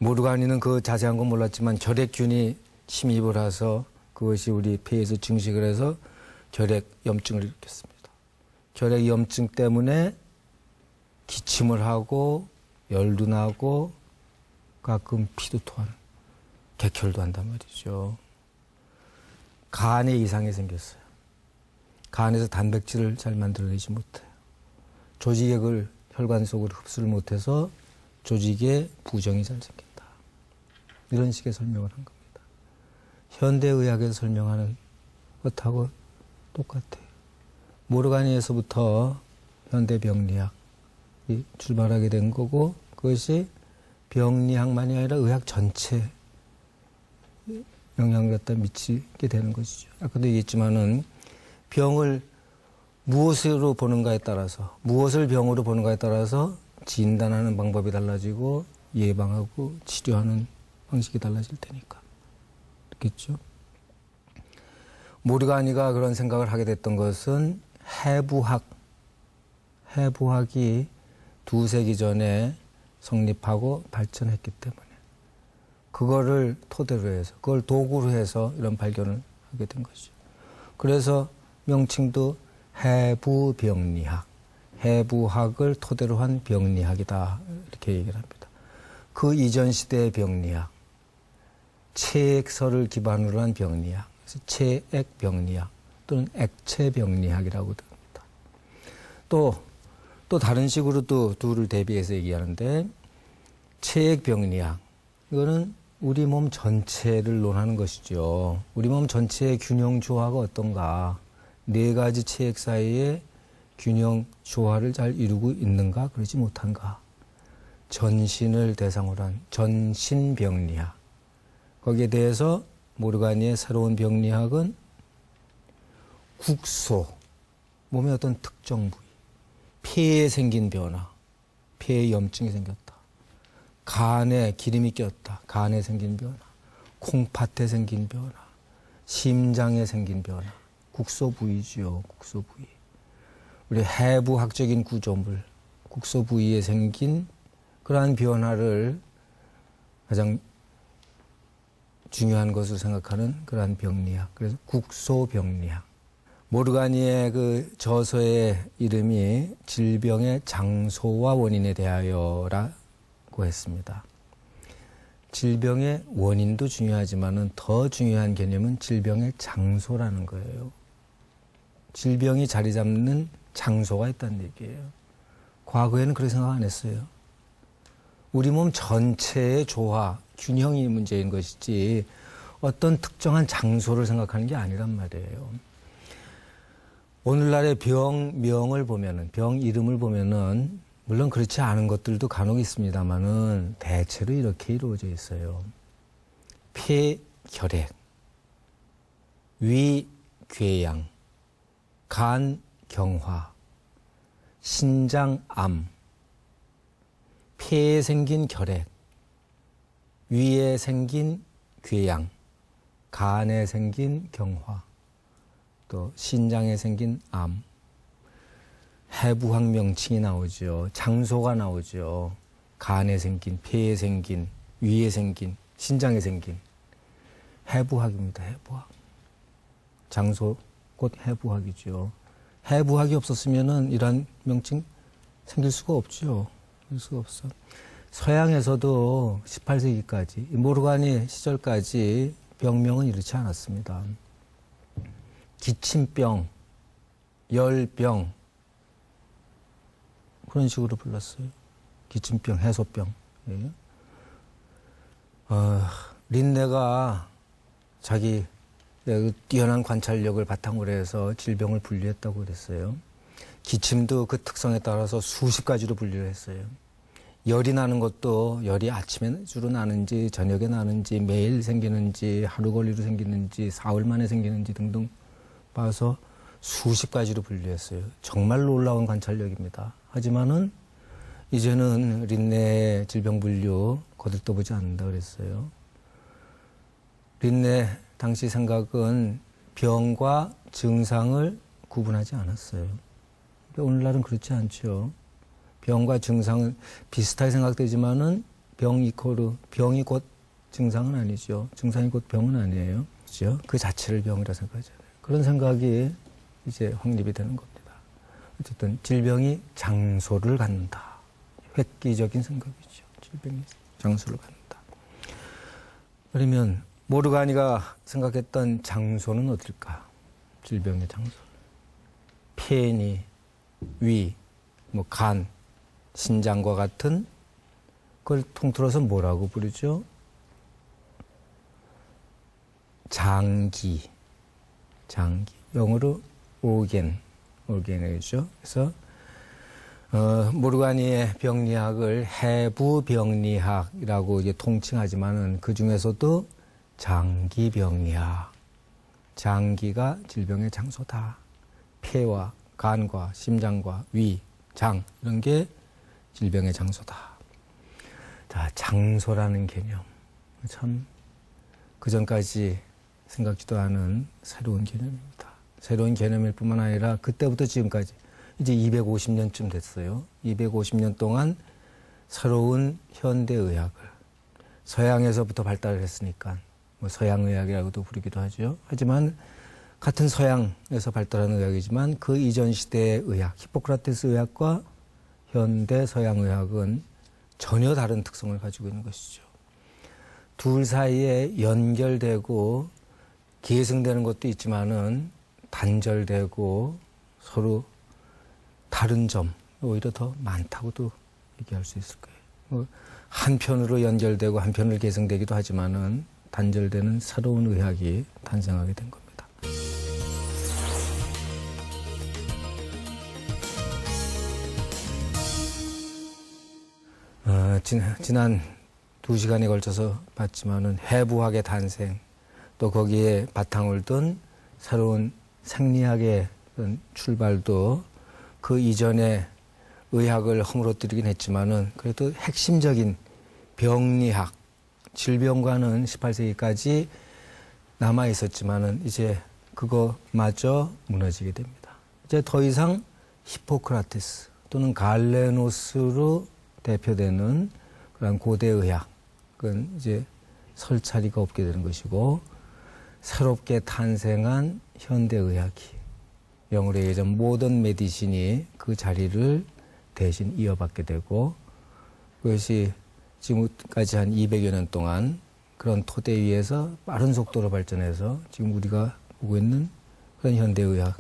모르가니는 그 자세한 건 몰랐지만 결핵균이 침입을 해서 그것이 우리 폐에서 증식을 해서 결핵염증을 일으켰습니다. 결핵염증 때문에 기침을 하고 열도 나고 가끔 피도 토하는 객혈도 한단 말이죠. 간에 이상이 생겼어요. 간에서 단백질을 잘 만들어내지 못해요. 조직액을 혈관 속으로 흡수를 못해서 조직에 부종이 잘 생긴다. 이런 식의 설명을 한 겁니다. 현대의학에서 설명하는 것하고 똑같아요. 모르가니에서부터 현대병리학이 출발하게 된 거고 그것이 병리학만이 아니라 의학 전체에 영향을 갖다 미치게 되는 것이죠. 아까도 얘기했지만은 병을 무엇으로 보는가에 따라서 무엇을 병으로 보는가에 따라서 진단하는 방법이 달라지고 예방하고 치료하는 방식이 달라질 테니까. 그렇겠죠? 모르가니가 그런 생각을 하게 됐던 것은 해부학이 두세기 전에 성립하고 발전했기 때문에 그거를 토대로 해서 그걸 도구로 해서 이런 발견을 하게 된 것이죠. 그래서 명칭도 해부병리학, 해부학을 토대로 한 병리학이다 이렇게 얘기를 합니다. 그 이전 시대의 병리학, 체액설을 기반으로 한 병리학, 그래서 체액병리학 또는 액체병리학이라고 합니다. 또 다른 식으로 또 둘을 대비해서 얘기하는데 체액병리학, 이거는 우리 몸 전체를 논하는 것이죠. 우리 몸 전체의 균형 조화가 어떤가, 네 가지 체액 사이에 균형 조화를 잘 이루고 있는가 그러지 못한가, 전신을 대상으로 한 전신병리학. 거기에 대해서 모르가니의 새로운 병리학은 국소, 몸의 어떤 특정 부위, 폐에 생긴 변화, 폐에 염증이 생겼다, 간에 기름이 꼈다, 간에 생긴 변화, 콩팥에 생긴 변화, 심장에 생긴 변화, 국소 부위지요, 국소 부위. 우리 해부학적인 구조물, 국소 부위에 생긴 그러한 변화를 가장 중요한 것으로 생각하는 그러한 병리학. 그래서 국소병리학. 모르가니의 그 저서의 이름이 질병의 장소와 원인에 대하여라고 했습니다. 질병의 원인도 중요하지만은 더 중요한 개념은 질병의 장소라는 거예요. 질병이 자리 잡는 장소가 있다는 얘기예요. 과거에는 그렇게 생각 안 했어요. 우리 몸 전체의 조화, 균형이 문제인 것이지 어떤 특정한 장소를 생각하는 게 아니란 말이에요. 오늘날의 병명을 보면은, 병 이름을 보면은 물론 그렇지 않은 것들도 간혹 있습니다만은 대체로 이렇게 이루어져 있어요. 폐결핵, 위궤양, 간경화, 신장암, 폐에 생긴 결핵, 위에 생긴 궤양, 간에 생긴 경화, 또 신장에 생긴 암, 해부학 명칭이 나오죠. 장소가 나오죠. 간에 생긴, 폐에 생긴, 위에 생긴, 신장에 생긴. 해부학입니다. 해부학. 장소 곧 해부학이죠. 해부학이 없었으면은 이런 명칭 생길 수가 없죠. 생길 수가 없어. 서양에서도 18세기까지, 모르가니 시절까지 병명은 이렇지 않았습니다. 기침병, 열병, 그런 식으로 불렀어요. 기침병, 해소병. 예. 린네가 자기 뛰어난 관찰력을 바탕으로 해서 질병을 분류했다고 그랬어요. 기침도 그 특성에 따라서 수십 가지로 분류를 했어요. 열이 나는 것도 열이 아침에 주로 나는지 저녁에 나는지 매일 생기는지 하루 걸리로 생기는지 사흘 만에 생기는지 등등 봐서 수십 가지로 분류했어요. 정말 놀라운 관찰력입니다. 하지만은 이제는 린네의 질병 분류 거들떠보지 않는다 그랬어요. 린네 당시 생각은 병과 증상을 구분하지 않았어요. 오늘날은 그렇지 않죠. 병과 증상은 비슷하게 생각되지만은 병 이코르 병이 곧 증상은 아니죠. 증상이 곧 병은 아니에요. 그렇죠? 그 자체를 병이라 생각하잖아요. 그런 생각이 이제 확립이 되는 겁니다. 어쨌든 질병이 장소를 갖는다. 획기적인 생각이죠. 질병이 장소를 갖는다. 그러면 모르가니가 생각했던 장소는 어딜까? 질병의 장소. 폐니, 위, 뭐 간, 신장과 같은 그걸 통틀어서 뭐라고 부르죠? 장기. 영어로 organ이죠. 그래서 모르가니의 병리학을 해부병리학이라고 이제 통칭하지만은 그 중에서도 장기병리학. 장기가 질병의 장소다. 폐와 간과 심장과 위, 장 이런 게 질병의 장소다. 자, 장소라는 개념. 참 그전까지 생각지도 않은 새로운 개념입니다. 새로운 개념일 뿐만 아니라 그때부터 지금까지 이제 250년쯤 됐어요. 250년 동안 새로운 현대의학을 서양에서부터 발달을 했으니까 뭐 서양의학이라고도 부르기도 하죠. 하지만 같은 서양에서 발달한 의학이지만 그 이전 시대의 의학, 히포크라테스 의학과 현대 서양의학은 전혀 다른 특성을 가지고 있는 것이죠. 둘 사이에 연결되고 계승되는 것도 있지만은 단절되고 서로 다른 점 오히려 더 많다고도 얘기할 수 있을 거예요. 한편으로 연결되고 한편으로 계승되기도 하지만은 단절되는 새로운 의학이 탄생하게 된 겁니다. 지난 2시간에 걸쳐서 봤지만은 해부학의 탄생, 또 거기에 바탕을 둔 새로운 생리학의 출발도 그 이전에 의학을 허물어뜨리긴 했지만은 그래도 핵심적인 병리학, 질병과는 18세기까지 남아 있었지만은 이제 그거마저 무너지게 됩니다. 이제 더 이상 히포크라테스 또는 갈레노스로 대표되는 그런 고대 의학은 이제 설 자리가 없게 되는 것이고 새롭게 탄생한 현대 의학이 영어로 얘기하자면 모던 메디신이 그 자리를 대신 이어받게 되고 그것이 지금까지 한 200여 년 동안 그런 토대 위에서 빠른 속도로 발전해서 지금 우리가 보고 있는 그런 현대 의학